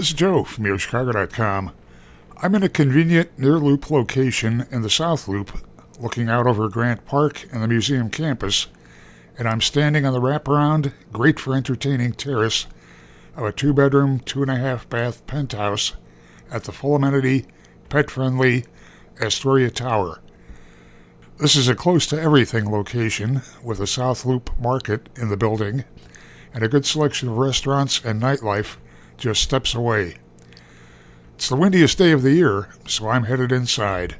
This is Joe from YoChicago.com. I'm in a convenient near-loop location in the South Loop, looking out over Grant Park and the museum campus, and I'm standing on the wraparound, great for entertaining terrace of a 2-bedroom, 2.5-bath penthouse at the full amenity, pet-friendly Astoria Tower. This is a close-to-everything location with a South Loop market in the building and a good selection of restaurants and nightlife just steps away. It's the windiest day of the year, so I'm headed inside.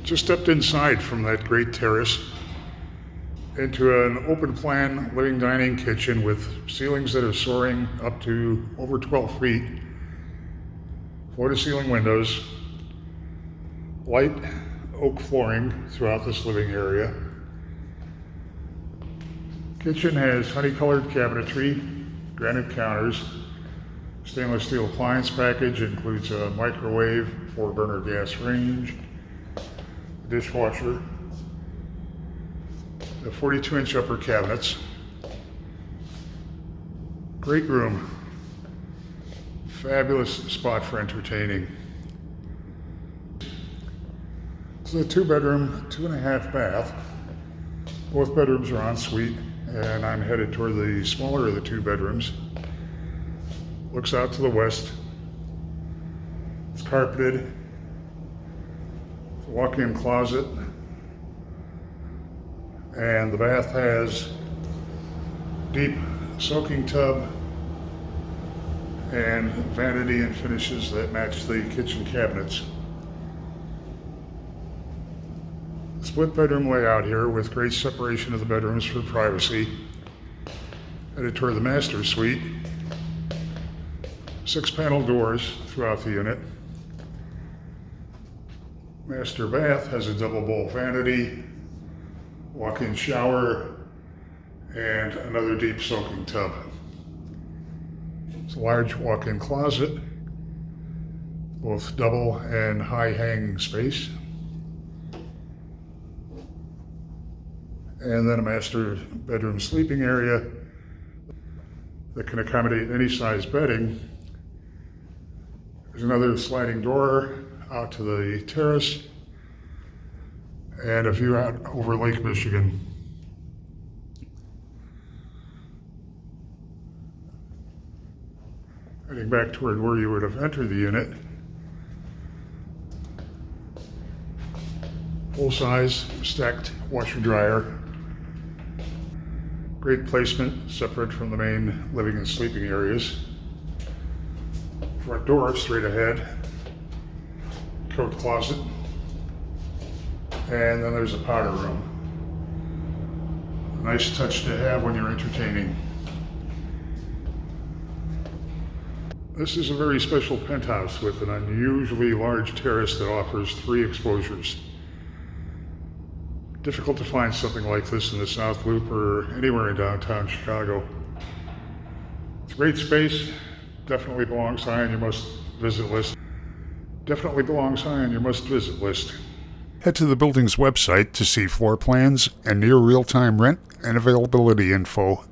Just stepped inside from that great terrace into an open-plan living dining kitchen with ceilings that are soaring up to over 12 feet, floor-to-ceiling windows, light oak flooring throughout this living area. Kitchen has honey-colored cabinetry, granite counters, stainless steel appliance package, includes a microwave, 4-burner gas range, dishwasher, the 42-inch upper cabinets. Great room. Fabulous spot for entertaining. This is a 2-bedroom, 2.5-bath. Both bedrooms are en suite, and I'm headed toward the smaller of the 2 bedrooms. Looks out to the west. It's carpeted. It's a walk-in closet. And the bath has deep soaking tub and vanity and finishes that match the kitchen cabinets. Split bedroom layout here with great separation of the bedrooms for privacy. Headed toward the master suite. 6-panel doors throughout the unit. Master bath has a double bowl vanity, walk-in shower, and another deep soaking tub. It's a large walk-in closet, both double and high hanging space. And then a master bedroom sleeping area that can accommodate any size bedding. There's another sliding door out to the terrace and a view out over Lake Michigan. Heading back toward where you would have entered the unit. Full-size stacked washer dryer. Great placement, separate from the main living and sleeping areas. Front door straight ahead. Coat closet. And then there's a powder room. Nice touch to have when you're entertaining. This is a very special penthouse with an unusually large terrace that offers 3 exposures. Difficult to find something like this in the South Loop or anywhere in downtown Chicago. It's a great space. Definitely belongs high on your must visit list. Definitely belongs high on your must visit list. Head to the building's website to see floor plans and near real-time rent and availability info.